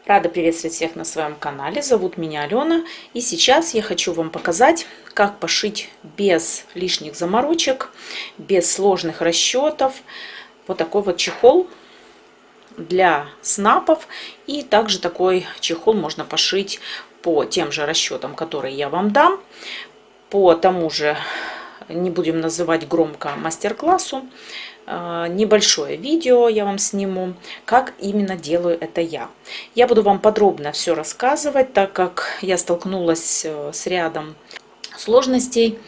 Рада приветствовать всех на своем канале. Зовут меня Алена. И сейчас я хочу вам показать, как пошить без лишних заморочек, без сложных расчетов. Вот такой вот чехол для снапов. И также такой чехол можно пошить по тем же расчетам, которые я вам дам. По тому же, не будем называть громко, мастер-классу. Небольшое видео я вам сниму, как именно делаю это я. Я буду вам подробно все рассказывать, так как я столкнулась с рядом сложностей,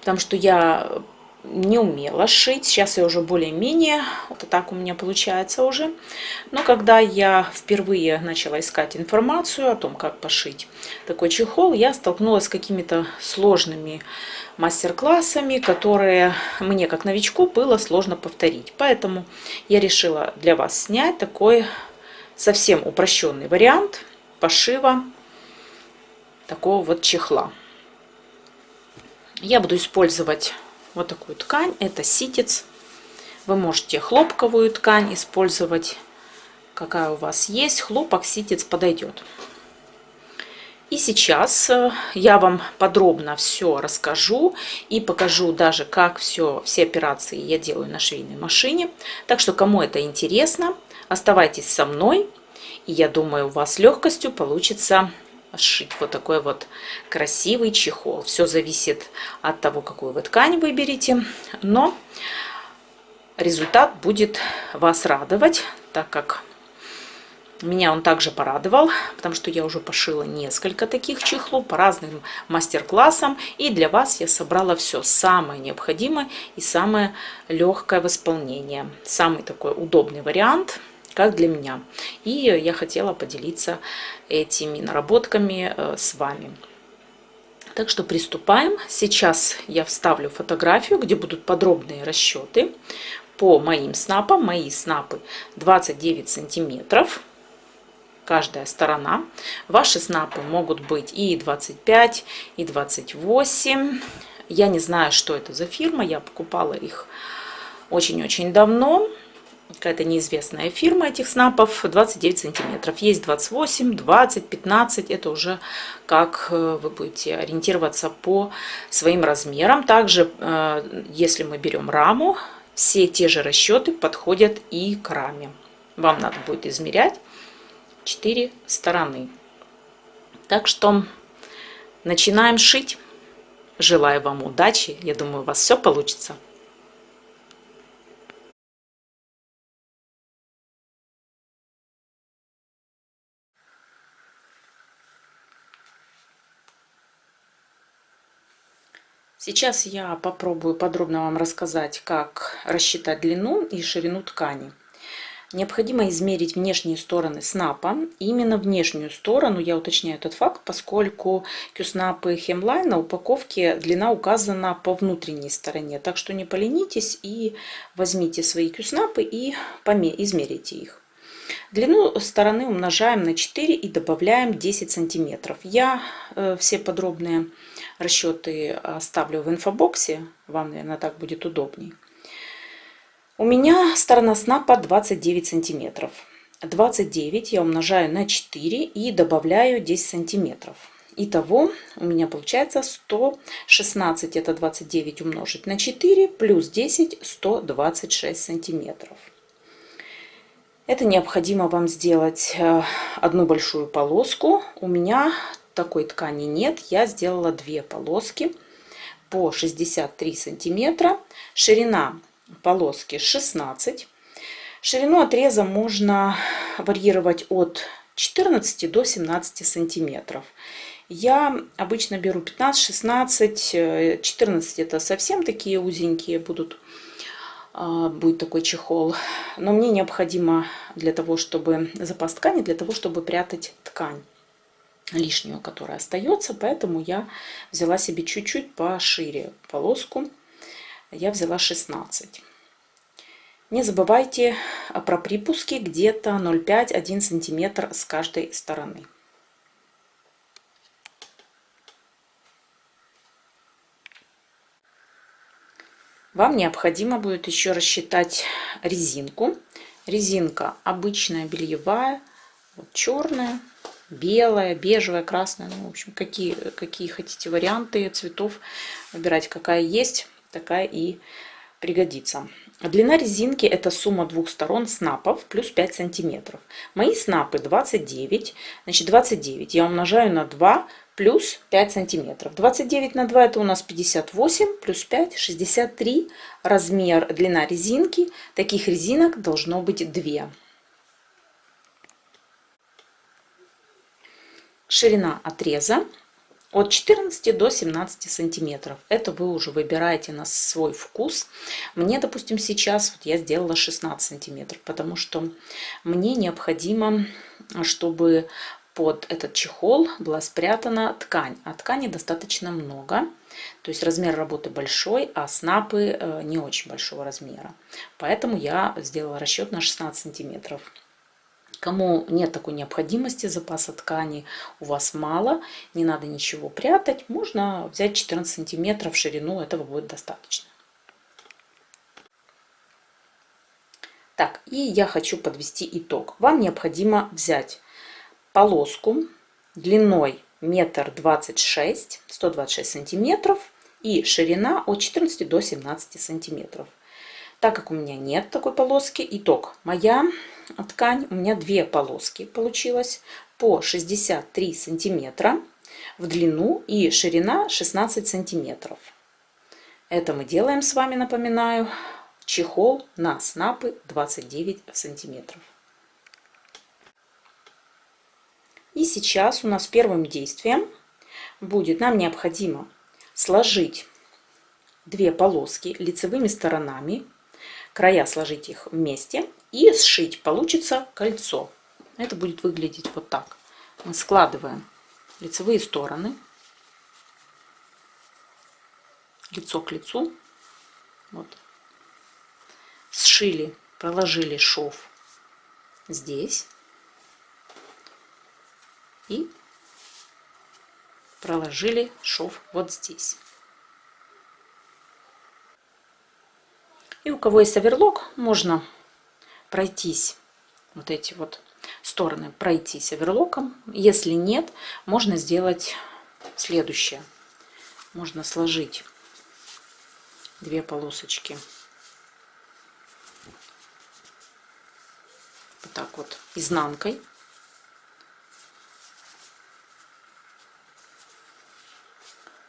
потому что я не умела шить. Сейчас я уже более-менее, вот так у меня получается уже. Но когда я впервые начала искать информацию о том, как пошить такой чехол, я столкнулась с какими-то сложными мастер-классами, которые мне, как новичку, было сложно повторить. Поэтому я решила для вас снять такой совсем упрощенный вариант пошива такого вот чехла. Я буду использовать вот такую ткань, это ситец. Вы можете хлопковую ткань использовать, какая у вас есть. Хлопок, ситец подойдет. И сейчас я вам подробно все расскажу и покажу даже, как все операции я делаю на швейной машине. Так что, кому это интересно, оставайтесь со мной. И я думаю, у вас с легкостью получится сшить вот такой вот красивый чехол. Все зависит от того, какую вы ткань выберете, но результат будет вас радовать, так как меня он также порадовал, потому что я уже пошила несколько таких чехлов по разным мастер-классам. И для вас я собрала все самое необходимое и самое легкое в исполнении. Самый такой удобный вариант, как для меня. И я хотела поделиться этими наработками с вами. Так что приступаем. Сейчас я вставлю фотографию, где будут подробные расчеты по моим снапам. Мои снапы 29 сантиметров. Каждая сторона. Ваши снапы могут быть и 25, и 28. Я не знаю, что это за фирма. Я покупала их очень-очень давно. Какая-то неизвестная фирма этих снапов. 29 сантиметров. Есть 28, 20, 15. Это уже как вы будете ориентироваться по своим размерам. Также, если мы берем раму, все те же расчеты подходят и к раме. Вам надо будет измерять 4 стороны. Так что начинаем шить. Желаю вам удачи. Я думаю, у вас все получится. Сейчас я попробую подробно вам рассказать, как рассчитать длину и ширину ткани. Необходимо измерить внешние стороны снапа. И именно внешнюю сторону, я уточняю этот факт, поскольку кюснапы Hemline на упаковке длина указана по внутренней стороне. Так что не поленитесь и возьмите свои кюснапы и измерите их. Длину стороны умножаем на 4 и добавляем 10 сантиметров. Я все подробные расчеты оставлю в инфобоксе. Вам, наверное, так будет удобней. У меня сторона снапа 29 сантиметров. 29 я умножаю на 4 и добавляю 10 сантиметров. Итого у меня получается 116, это 29 умножить на 4, плюс 10, 126 сантиметров. Это необходимо вам сделать одну большую полоску. У меня такой ткани нет, я сделала две полоски по 63 сантиметра. Ширина полоски 16. Ширину отреза можно варьировать от 14 до 17 сантиметров. Я обычно беру 15, 16, 14 это совсем такие узенькие будут. Будет такой чехол. Но мне необходимо для того, чтобы запас ткани, для того, чтобы прятать ткань лишнюю, которая остается. Поэтому я взяла себе чуть-чуть пошире полоску. Я взяла 16. Не забывайте про припуски, где-то 0,5-1 сантиметр с каждой стороны. Вам необходимо будет еще рассчитать резинку. Резинка обычная бельевая Вот черная, белая, бежевая, красная. Ну, в общем, какие хотите варианты цветов. Выбирайте, какая есть, такая и пригодится. Длина резинки — это сумма двух сторон снапов плюс 5 сантиметров. Мои снапы 29. Значит, 29 я умножаю на 2 плюс 5 сантиметров. 29 на 2 это у нас 58, плюс 5 63. Размер, длина резинки. Таких резинок должно быть 2. Ширина отреза от 14 до 17 сантиметров. Это вы уже выбираете на свой вкус. Мне, допустим, сейчас вот я сделала 16 сантиметров, потому что мне необходимо, чтобы под этот чехол была спрятана ткань. А ткани достаточно много. То есть размер работы большой, а снапы не очень большого размера. Поэтому я сделала расчет на 16 сантиметров. Кому нет такой необходимости, запаса ткани у вас мало, не надо ничего прятать, можно взять 14 сантиметров в ширину, этого будет достаточно. Так, и я хочу подвести итог. Вам необходимо взять полоску длиной 1,26 м, 126 сантиметров и ширина от 14 до 17 сантиметров. Так как у меня нет такой полоски, итог. Моя ткань, у меня две полоски получилось по 63 сантиметра в длину и ширина 16 сантиметров. Это мы делаем с вами, напоминаю, чехол на снапы 29 сантиметров. И сейчас у нас первым действием будет, нам необходимо сложить две полоски лицевыми сторонами, края сложить их вместе и сшить. Получится кольцо. Это будет выглядеть вот так. Мы складываем лицевые стороны, лицо к лицу. Вот. Сшили, проложили шов здесь и проложили шов вот здесь. И у кого есть оверлок, можно пройтись, вот эти вот стороны пройтись оверлоком. Если нет, можно сделать следующее. Можно сложить две полосочки вот так вот изнанкой.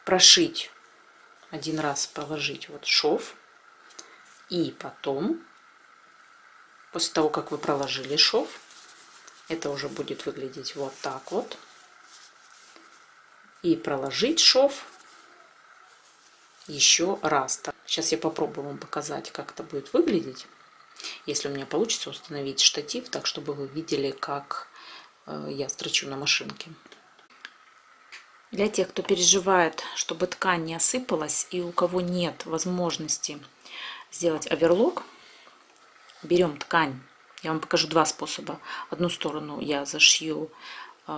Прошить один раз, проложить вот шов. И потом, после того, как вы проложили шов, это уже будет выглядеть вот так вот. И проложить шов еще раз. Сейчас я попробую вам показать, как это будет выглядеть. Если у меня получится установить штатив, так чтобы вы видели, как я строчу на машинке. Для тех, кто переживает, чтобы ткань не осыпалась, и у кого нет возможности сделать оверлок, берем ткань. Я вам покажу два способа. Одну сторону я зашью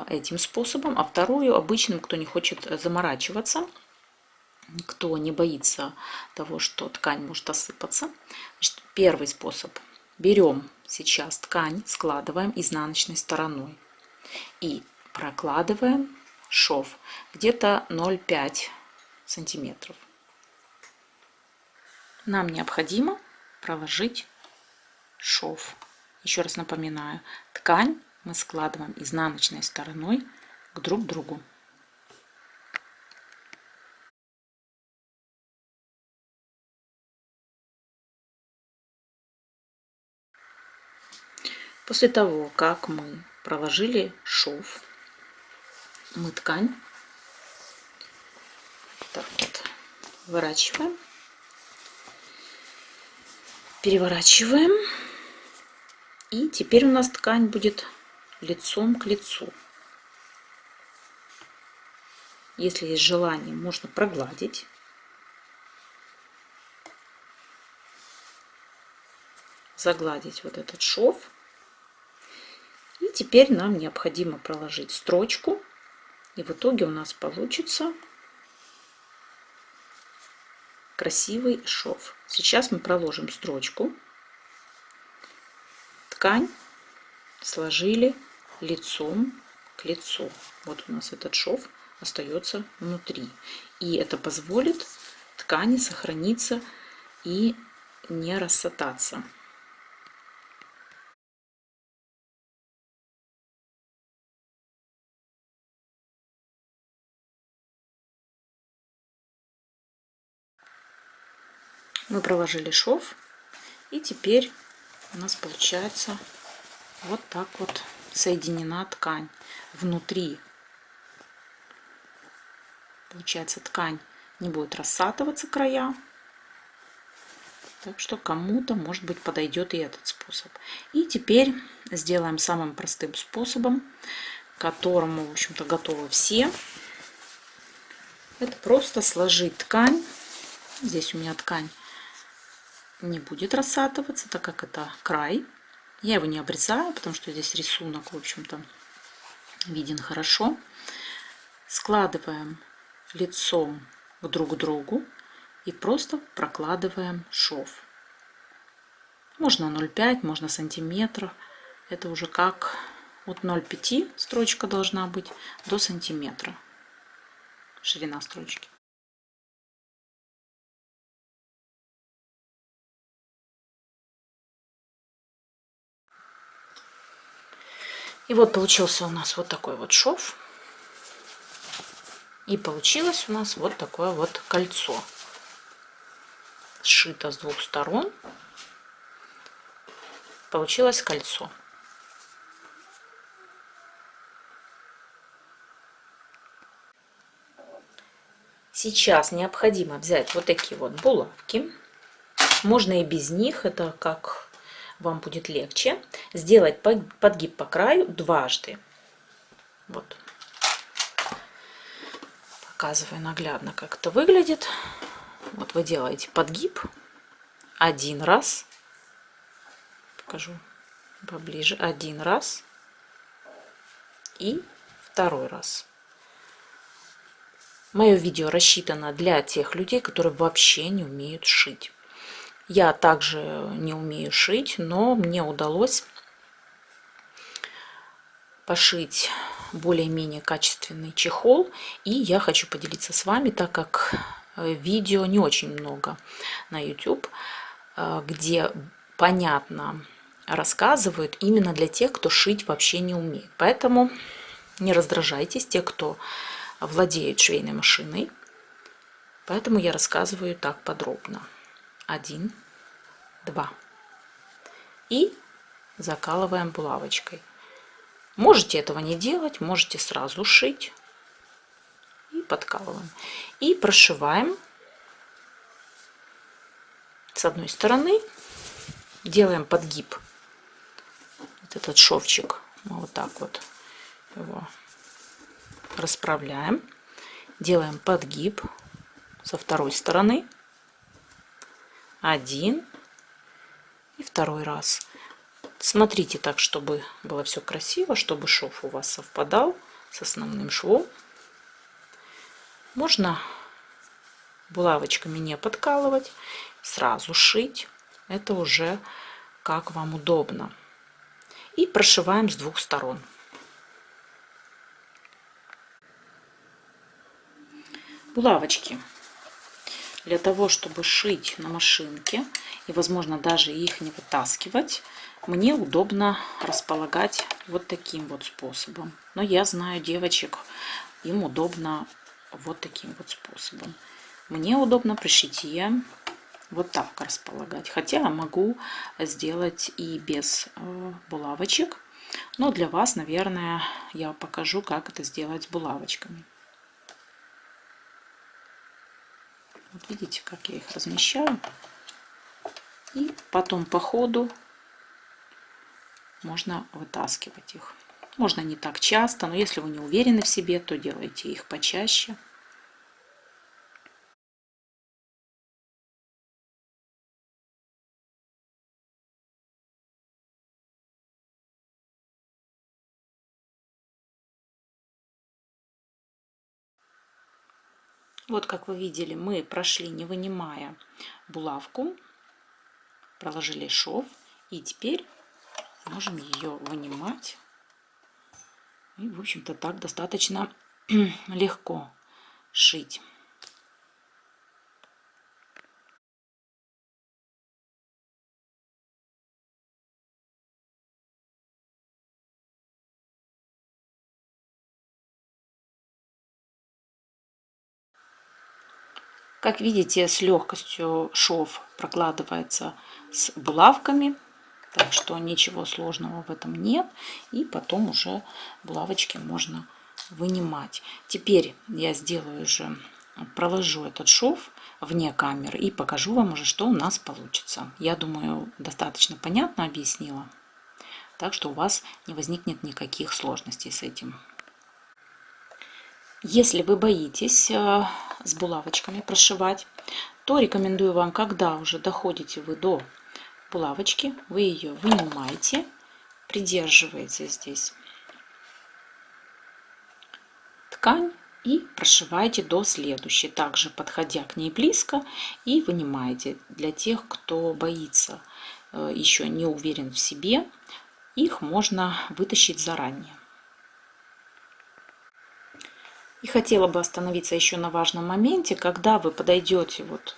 этим способом, а вторую обычным, кто не хочет заморачиваться, кто не боится того, что ткань может осыпаться. Значит, первый способ. Берем сейчас ткань, складываем изнаночной стороной и прокладываем шов где-то 0,5 сантиметров. Нам необходимо проложить шов. Еще раз напоминаю, ткань мы складываем изнаночной стороной к друг другу. После того, как мы проложили шов, мы ткань так вот выворачиваем, переворачиваем, и теперь у нас ткань будет лицом к лицу. Если есть желание, можно прогладить. Загладить вот этот шов. И теперь нам необходимо проложить строчку. И в итоге у нас получится красивый шов. Сейчас мы проложим строчку. Ткань сложили лицом к лицу. Вот у нас этот шов остается внутри. И это позволит ткани сохраниться и не рассататься. Мы проложили шов, и теперь у нас получается вот так вот соединена ткань внутри. Получается, ткань не будет рассатываться края. Так что кому-то, может быть, подойдет и этот способ. И теперь сделаем самым простым способом, к которому, в общем-то, готовы все. Это просто сложить ткань. Здесь у меня ткань не будет рассатываться, так как это край. Я его не обрезаю, потому что здесь рисунок, в общем-то, виден хорошо. Складываем лицом друг к другу и просто прокладываем шов. Можно 0,5, можно сантиметр. Это уже как от 0,5 строчка должна быть до сантиметра. Ширина строчки. И вот получился у нас вот такой вот шов. И получилось у нас вот такое вот кольцо. Сшито с двух сторон. Получилось кольцо. Сейчас необходимо взять вот такие вот булавки. Можно и без них, это как вам будет легче. Сделать подгиб по краю дважды. Вот. Показываю наглядно, как это выглядит. Вот вы делаете подгиб один раз. Покажу поближе. Один раз. И второй раз. Мое видео рассчитано для тех людей, которые вообще не умеют шить. Я также не умею шить, но мне удалось пошить более-менее качественный чехол. И я хочу поделиться с вами, так как видео не очень много на YouTube, где понятно рассказывают именно для тех, кто шить вообще не умеет. Поэтому не раздражайтесь, те, кто владеет швейной машиной. Поэтому я рассказываю так подробно. 1, 2. И закалываем булавочкой. Можете этого не делать, можете сразу шить. И подкалываем. И прошиваем с одной стороны. Делаем подгиб. Вот этот шовчик. Мы вот так вот его расправляем. Делаем подгиб со второй стороны. Один. И второй раз. Смотрите так, чтобы было все красиво, чтобы шов у вас совпадал с основным швом. Можно булавочками не подкалывать, сразу шить. Это уже как вам удобно. И прошиваем с двух сторон. Булавочки. Для того, чтобы шить на машинке и, возможно, даже их не вытаскивать, мне удобно располагать вот таким вот способом. Но я знаю девочек, им удобно вот таким вот способом. Мне удобно при шитье вот так располагать. Хотя я могу сделать и без булавочек. Но для вас, наверное, я покажу, как это сделать с булавочками. Вот видите, как я их размещаю. И потом по ходу можно вытаскивать их. Можно не так часто, но если вы не уверены в себе, то делайте их почаще. Вот как вы видели, мы прошли, не вынимая булавку, проложили шов, и теперь можем ее вынимать И, в общем-то, так достаточно легко шить. Как видите, с легкостью шов прокладывается с булавками, так что ничего сложного в этом нет. И потом уже булавочки можно вынимать. Теперь я сделаю уже, проложу этот шов вне камеры и покажу вам уже, что у нас получится. Я думаю, достаточно понятно объяснила, так что у вас не возникнет никаких сложностей с этим. Если вы боитесь с булавочками прошивать, то рекомендую вам, когда уже доходите вы до булавочки, вы ее вынимаете, придерживаете здесь ткань и прошиваете до следующей, также подходя к ней близко, и вынимаете. Для тех, кто боится, еще не уверен в себе, их можно вытащить заранее. И хотела бы остановиться еще на важном моменте, когда вы подойдете вот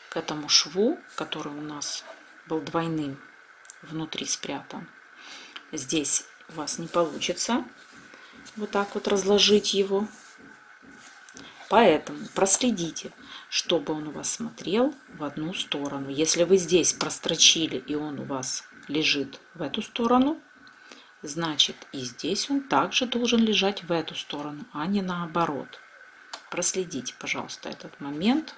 к этому шву, который у нас был двойным, внутри спрятан. Здесь у вас не получится вот так вот разложить его. Поэтому проследите, чтобы он у вас смотрел в одну сторону. Если вы здесь прострочили и он у вас лежит в эту сторону, значит и здесь он также должен лежать в эту сторону, а не наоборот. Проследите, пожалуйста, этот момент.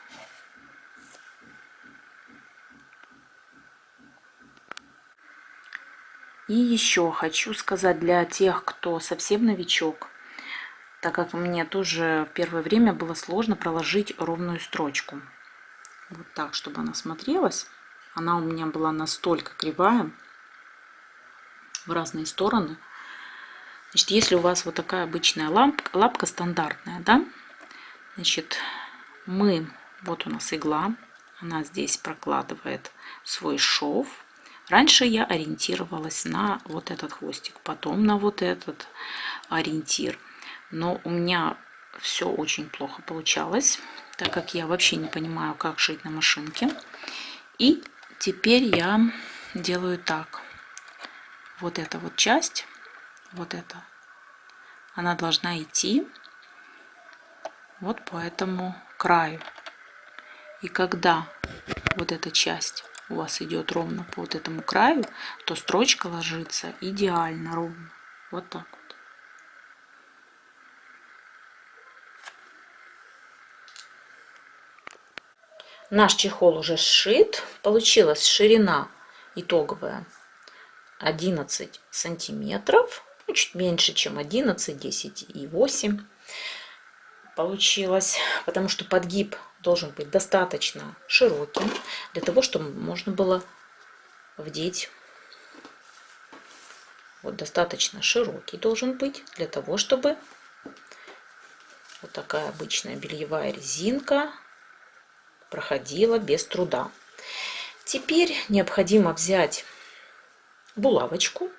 И еще хочу сказать для тех, кто совсем новичок, так как мне тоже в первое время было сложно проложить ровную строчку. Вот так, чтобы она смотрелась. Она у меня была настолько кривая в разные стороны. Значит, если у вас вот такая обычная лапка стандартная, да, значит, вот у нас игла, она здесь прокладывает свой шов. Раньше я ориентировалась на вот этот хвостик, потом на вот этот ориентир. Но у меня все очень плохо получалось, так как я вообще не понимаю, как шить на машинке. И теперь я делаю так. Вот эта вот часть, вот эта, она должна идти вот по этому краю. И когда вот эта часть у вас идет ровно по вот этому краю, то строчка ложится идеально ровно. Вот так вот. Наш чехол уже сшит. Получилась ширина итоговая 11 сантиметров. Ну, чуть меньше, чем 11, 10,8 получилось. Потому что подгиб должен быть достаточно широким, для того, чтобы можно было вдеть. Вот достаточно широкий должен быть, для того, чтобы вот такая обычная бельевая резинка проходила без труда. Теперь необходимо взять булавочку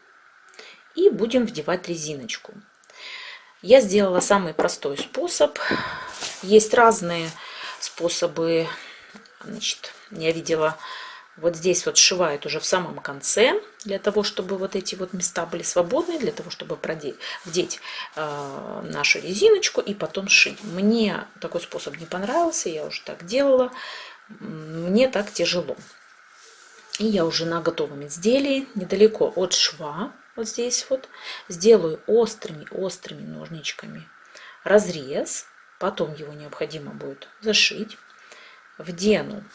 и будем вдевать резиночку. Я сделала самый простой способ. Есть разные способы. Значит, я видела, вот здесь вот сшивают уже в самом конце, для того, чтобы вот эти вот места были свободны, для того, чтобы вдеть нашу резиночку и потом шить. Мне такой способ не понравился, я уже так делала, мне так тяжело. И я уже на готовом изделии, недалеко от шва, вот здесь вот, сделаю острыми ножничками разрез, потом его необходимо будет зашить, вдену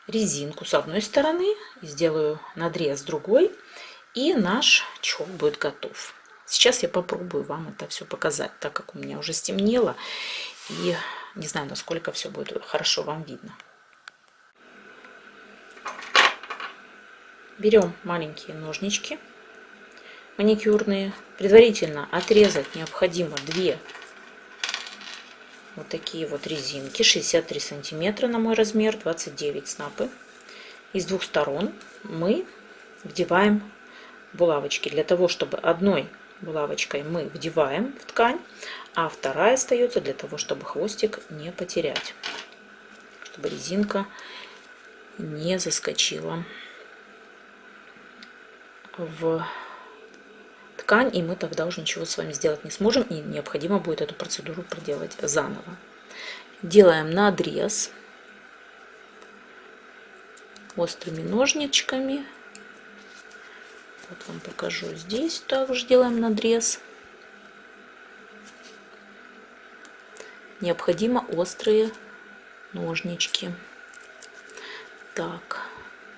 резинку с одной стороны, сделаю надрез с другой, и наш чехол будет готов. Сейчас я попробую вам это все показать, так как у меня уже стемнело, и не знаю, насколько все будет хорошо вам видно. Берем маленькие ножнички маникюрные. Предварительно отрезать необходимо 2 вот такие вот резинки, 63 сантиметра на мой размер, 29 снапы. И с двух сторон мы вдеваем булавочки для того, чтобы одной булавочкой мы вдеваем в ткань, а вторая остается для того, чтобы хвостик не потерять, чтобы резинка не заскочила в ткань, и мы тогда уже ничего с вами сделать не сможем, и необходимо будет эту процедуру проделать заново. Делаем надрез острыми ножничками. Вот вам покажу, здесь также делаем надрез. Необходимо острые ножнички. Так,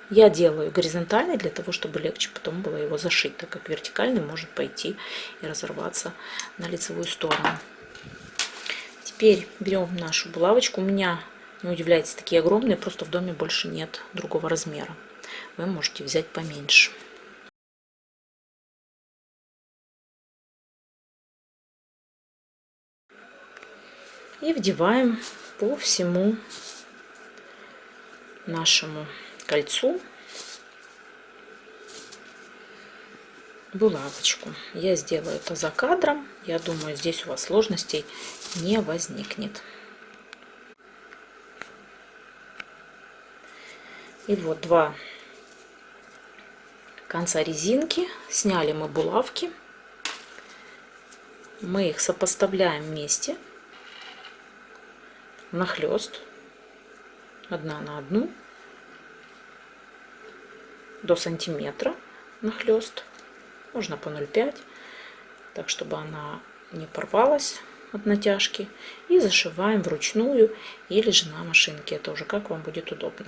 я делаю горизонтальный для того, чтобы легче потом было его зашить, так как вертикальный может пойти и разорваться на лицевую сторону. Теперь берем нашу булавочку. У меня, не удивляйтесь, такие огромные, просто в доме больше нет другого размера. Вы можете взять поменьше. И вдеваем по всему нашему кольцу булавочку. Я сделаю это за кадром. Я думаю, здесь у вас сложностей не возникнет. И вот два конца резинки. Сняли мы булавки. Мы их сопоставляем вместе нахлест, одна на одну, до сантиметра нахлест, можно по 0,5, так чтобы она не порвалась от натяжки, и зашиваем вручную или же на машинке, это уже как вам будет удобно.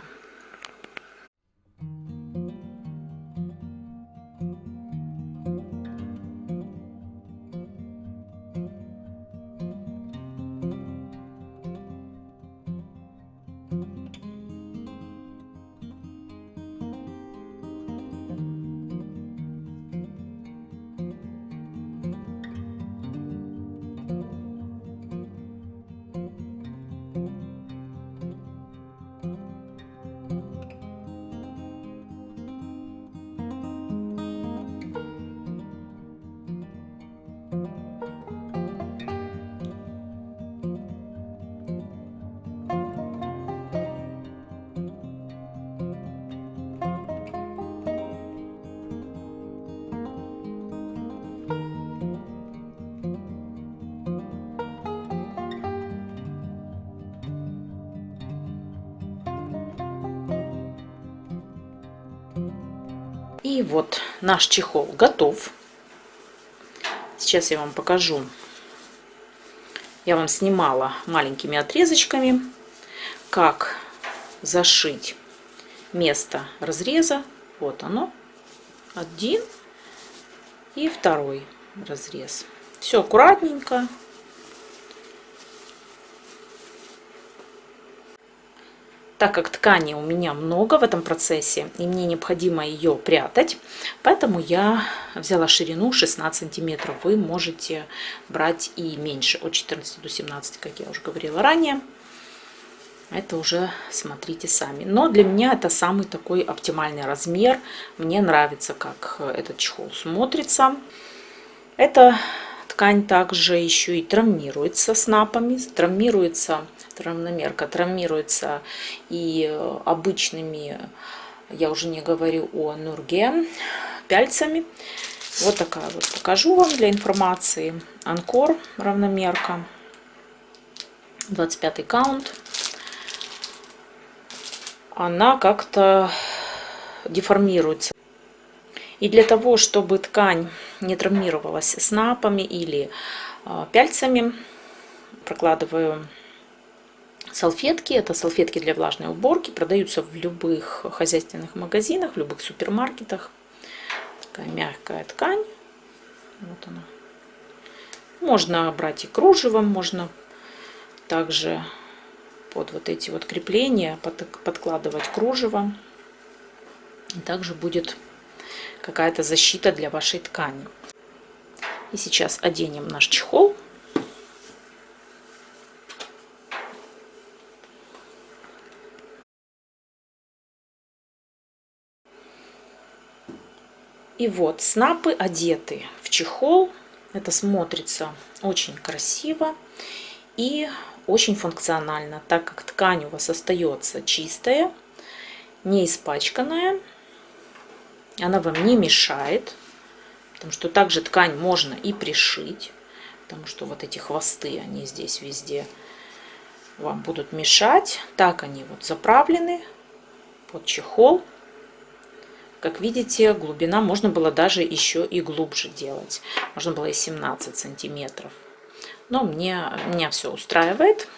И вот наш чехол готов. Сейчас я вам покажу. Я вам снимала маленькими отрезочками, как зашить место разреза. Вот оно. Один и второй разрез. Все аккуратненько. Так как ткани у меня много в этом процессе, и мне необходимо ее прятать, поэтому я взяла ширину 16 сантиметров. Вы можете брать и меньше, от 14 до 17, как я уже говорила ранее. Это уже смотрите сами. Но для меня это самый такой оптимальный размер. Мне нравится, как этот чехол смотрится. Эта ткань также еще и травмируется снапами, равномерка травмируется и обычными, я уже не говорю о нурге, пяльцами. Вот такая вот, покажу вам для информации. Анкор равномерка, 25 каунт. Она как-то деформируется. И для того, чтобы ткань не травмировалась снапами или пяльцами, прокладываю салфетки. Это салфетки для влажной уборки. Продаются в любых хозяйственных магазинах, в любых супермаркетах. Такая мягкая ткань. Вот она. Можно брать и кружевом, можно также под вот эти вот крепления подкладывать кружево. И также будет какая-то защита для вашей ткани. И сейчас оденем наш чехол. И вот снапы одеты в чехол. Это смотрится очень красиво и очень функционально, так как ткань у вас остается чистая, не испачканная. Она вам не мешает, потому что также ткань можно и пришить, потому что вот эти хвосты, они здесь везде вам будут мешать. Так они вот заправлены под чехол. Как видите, глубина можно было даже еще и глубже делать. Можно было и 17 сантиметров. Но меня все устраивает.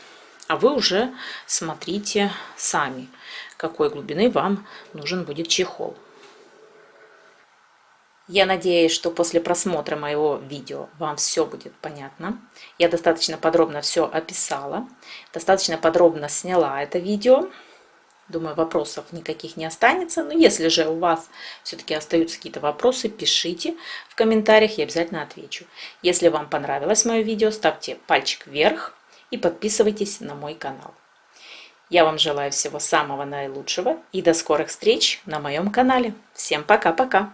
А вы уже смотрите сами, какой глубины вам нужен будет чехол. Я надеюсь, что после просмотра моего видео вам все будет понятно. Я достаточно подробно все описала, достаточно подробно сняла это видео. Думаю, вопросов никаких не останется. Но если же у вас все-таки остаются какие-то вопросы, пишите в комментариях, я обязательно отвечу. Если вам понравилось мое видео, ставьте пальчик вверх и подписывайтесь на мой канал. Я вам желаю всего самого наилучшего и до скорых встреч на моем канале. Всем пока-пока!